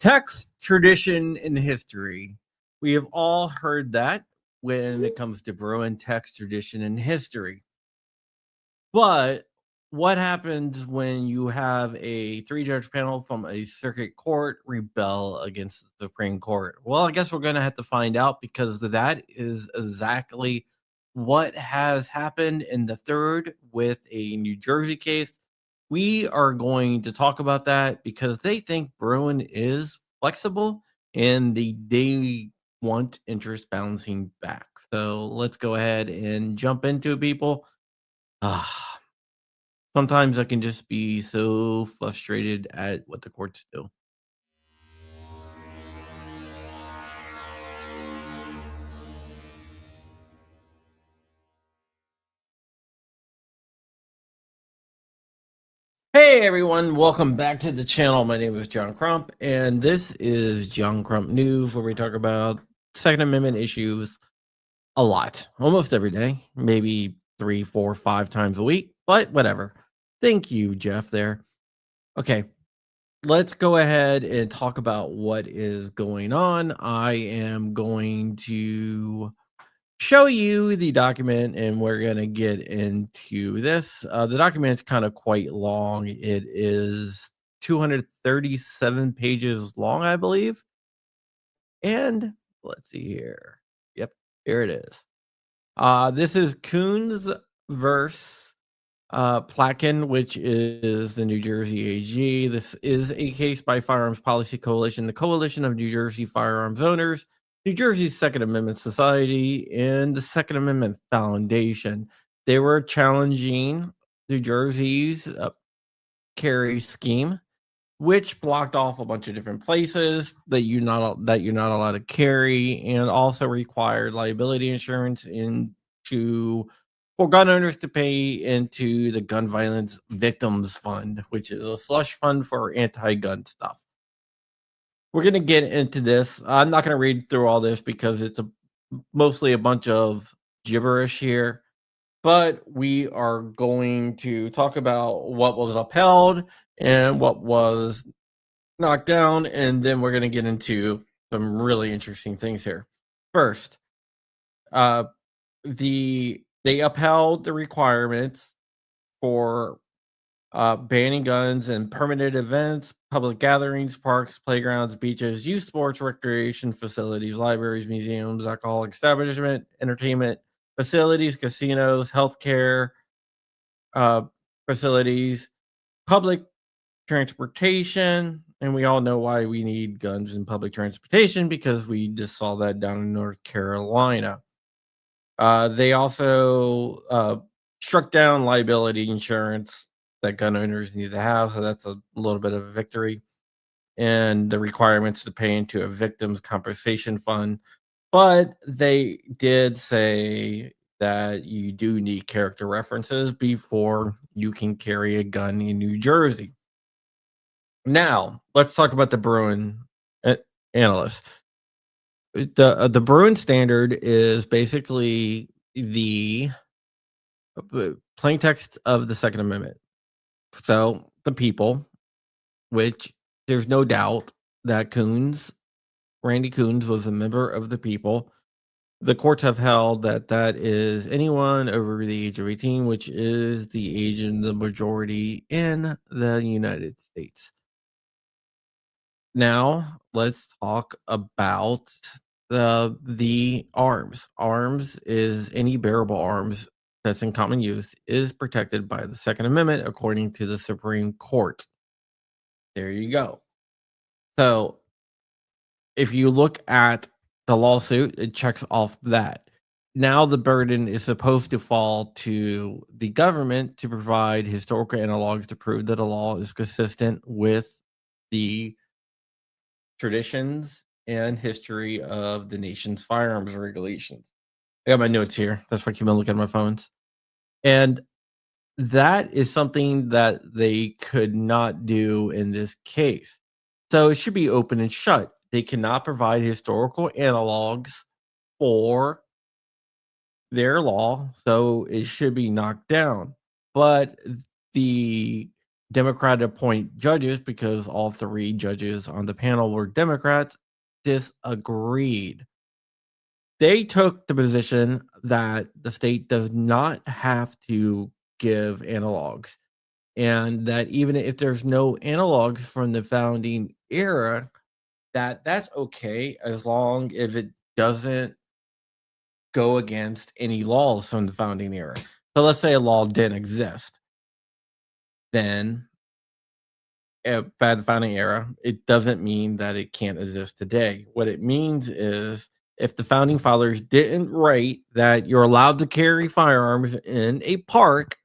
Text, tradition, and history. We have all heard that when it comes to Bruen text, tradition, and history. But what happens when you have a three-judge panel from a circuit court rebel against the Supreme Court? Well, I guess we're going to have to find out because that is exactly what has happened in the third with a New Jersey case. We are going to talk about that because they think Bruen is flexible and they want interest balancing back. So let's go ahead and jump into it, people. Ah, sometimes I can just be so frustrated at what the courts do. Hey everyone, welcome back to the channel. My name is John Crump, and this is John Crump News, where we talk about Second Amendment issues a lot, almost every day, maybe 3, 4, 5 times a week, but whatever. Thank you, Jeff, there. Okay, let's go ahead and talk about what is going on. I am going to show you the document and we're going to get into this. The document is kind of quite long. It is 237 pages long, I believe. And let's see here. Yep, here it is. This is Coons versus Platkin, which is the New Jersey AG. This is a case by Firearms Policy Coalition, the Coalition of New Jersey Firearms Owners, New Jersey's Second Amendment Society, and the Second Amendment Foundation. They were challenging New Jersey's carry scheme, which blocked off a bunch of different places that you're not allowed to carry, and also required liability insurance for gun owners to pay into the Gun Violence Victims Fund, which is a slush fund for anti-gun stuff. We're going to get into this. I'm not going to read through all this because it's mostly a bunch of gibberish here, but we are going to talk about what was upheld and what was knocked down, and then we're going to get into some really interesting things here. First, they upheld the requirements for banning guns in permitted events, public gatherings, parks, playgrounds, beaches, youth sports, recreation facilities, libraries, museums, alcoholic establishment, entertainment facilities, casinos, healthcare facilities, public transportation. And we all know why we need guns in public transportation because we just saw that down in North Carolina. They also struck down liability insurance that gun owners need to have, so that's a little bit of a victory. And the requirements to pay into a victim's compensation fund. But they did say that you do need character references before you can carry a gun in New Jersey. Now, let's talk about the Bruen analyst. The Bruen standard is basically the plain text of the Second Amendment. So the people, which there's no doubt that Randy Coons was a member of the people. The courts have held that that is anyone over the age of 18, which is the age in the majority in the United States. Now, let's talk about the arms. Arms is any bearable arms that's in common use is protected by the Second Amendment, according to the Supreme Court. There you go. So, if you look at the lawsuit, it checks off that. Now the burden is supposed to fall to the government to provide historical analogs to prove that a law is consistent with the traditions and history of the nation's firearms regulations. I got my notes here. That's why I keep on looking at my phones. And that is something that they could not do in this case. So it should be open and shut. They cannot provide historical analogs for their law, so it should be knocked down. But the Democrat appoint judges, because all 3 judges on the panel were Democrats, disagreed. They took the position that the state does not have to give analogs, and that even if there's no analogs from the founding era, that's okay as long as it doesn't go against any laws from the founding era. So let's say a law didn't exist, then by the founding era, it doesn't mean that it can't exist today. What it means is, if the founding fathers didn't write that you're allowed to carry firearms in a park,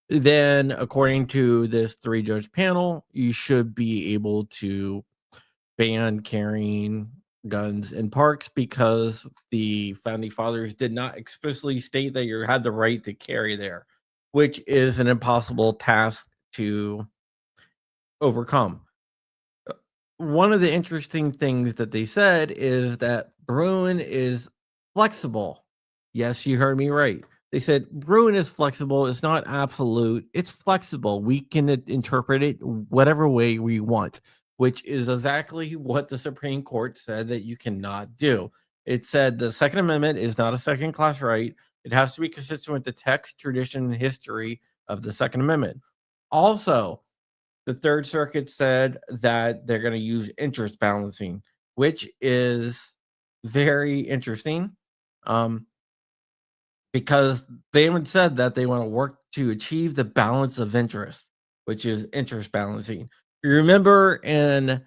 then according to this 3-judge panel, you should be able to ban carrying guns in parks, because the founding fathers did not explicitly state that you had the right to carry there, which is an impossible task to overcome. One of the interesting things that they said is that Bruen is flexible. Yes, you heard me right. They said Bruen is flexible. It's not absolute. It's flexible. We can interpret it whatever way we want, which is exactly what the Supreme Court said that you cannot do. It said the Second Amendment is not a second class right. It has to be consistent with the text, tradition, and history of the Second Amendment. Also, the Third Circuit said that they're going to use interest balancing, which is very interesting, um, because they even said that they want to work to achieve the balance of interest, which is interest balancing. You remember in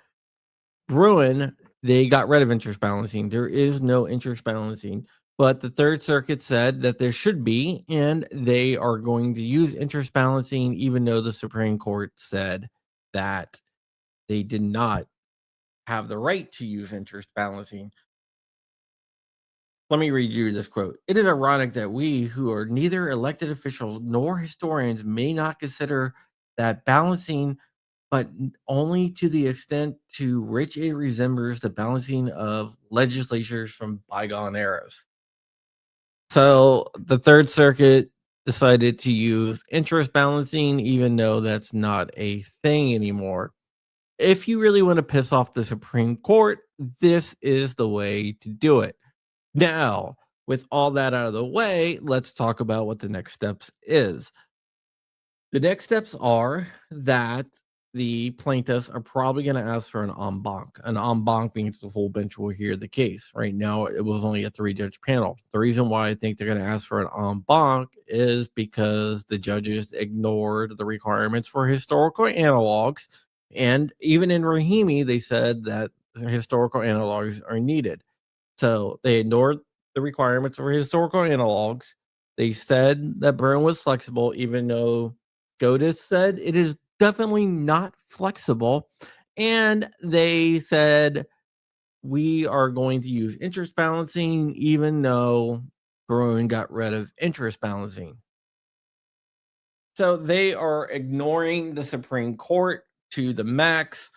Bruen, they got rid of interest balancing. There is no interest balancing, but the Third Circuit said that there should be, and they are going to use interest balancing, even though the Supreme Court said that they did not have the right to use interest balancing. Let me read you this quote. It is ironic that we, who are neither elected officials nor historians, may not consider that balancing, but only to the extent to which it resembles the balancing of legislatures from bygone eras. So the Third Circuit decided to use interest balancing, even though that's not a thing anymore. If you really want to piss off the Supreme Court, this is the way to do it. Now, with all that out of the way, let's talk about what the next steps is. The next steps are that the plaintiffs are probably going to ask for an en banc. An en banc means the full bench will hear the case. Right now, it was only a 3-judge panel. The reason why I think they're going to ask for an en banc is because the judges ignored the requirements for historical analogs. And even in Rahimi, they said that historical analogs are needed. So they ignored the requirements for historical analogs. They said that Bruen was flexible, even though SCOTUS said it is definitely not flexible. And they said we are going to use interest balancing, even though Bruen got rid of interest balancing. So they are ignoring the Supreme Court to the max.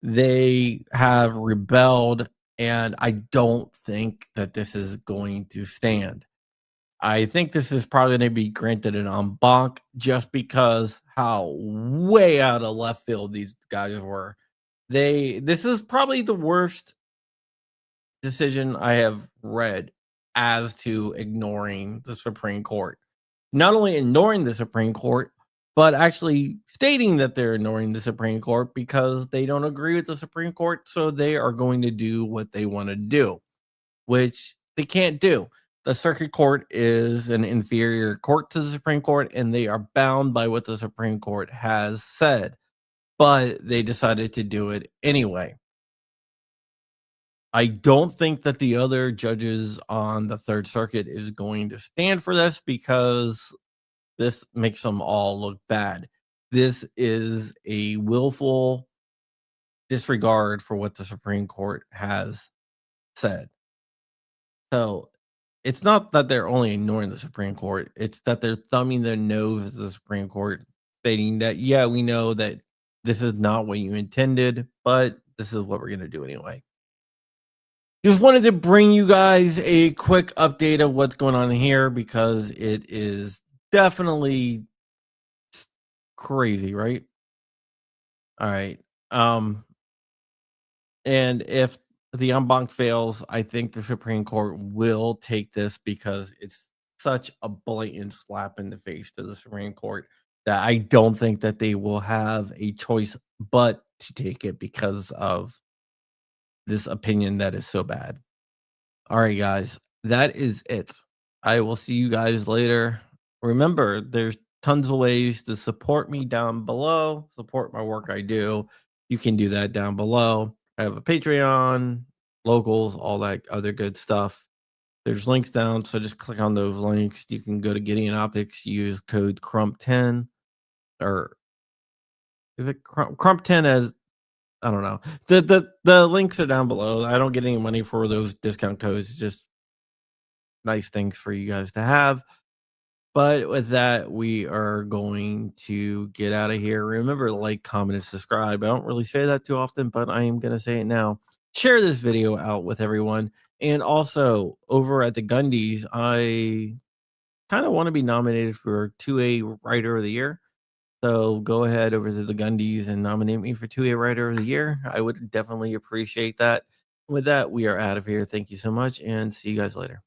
They have rebelled, and I don't think that this is going to stand. I think this is probably going to be granted an en banc, just because how way out of left field these guys were. This is probably the worst decision I have read as to ignoring the Supreme Court. Not only ignoring the Supreme Court, but actually stating that they're ignoring the Supreme Court because they don't agree with the Supreme Court. So they are going to do what they want to do, which they can't do. The circuit court is an inferior court to the Supreme Court, and they are bound by what the Supreme Court has said, but they decided to do it anyway. I don't think that the other judges on the Third Circuit is going to stand for this, because this makes them all look bad. This is a willful disregard for what the Supreme Court has said. So it's not that they're only ignoring the Supreme Court, it's that they're thumbing their nose at the Supreme Court, stating that, yeah, we know that this is not what you intended, but this is what we're going to do anyway. Just wanted to bring you guys a quick update of what's going on here, because it is definitely crazy, right? All right. Um, and if the en banc fails, I think the Supreme Court will take this because it's such a blatant slap in the face to the Supreme Court that I don't think that they will have a choice but to take it because of this opinion that is so bad. All right, guys, that is it. I will see you guys later. Remember, there's tons of ways to support me down below, support my work I do. You can do that down below. I have a Patreon, locals, all that other good stuff. There's links down, so just click on those links. You can go to Gideon Optics, use code Crump10 or is it Crump10 as I don't know. The links are down below. I don't get any money for those discount codes. It's just nice things for you guys to have. But with that, we are going to get out of here. Remember to like, comment, and subscribe. I don't really say that too often, but I am going to say it now. Share this video out with everyone. And also, over at the Gundies, I kind of want to be nominated for 2A Writer of the Year. So go ahead over to the Gundies and nominate me for 2A Writer of the Year. I would definitely appreciate that. With that, we are out of here. Thank you so much and see you guys later.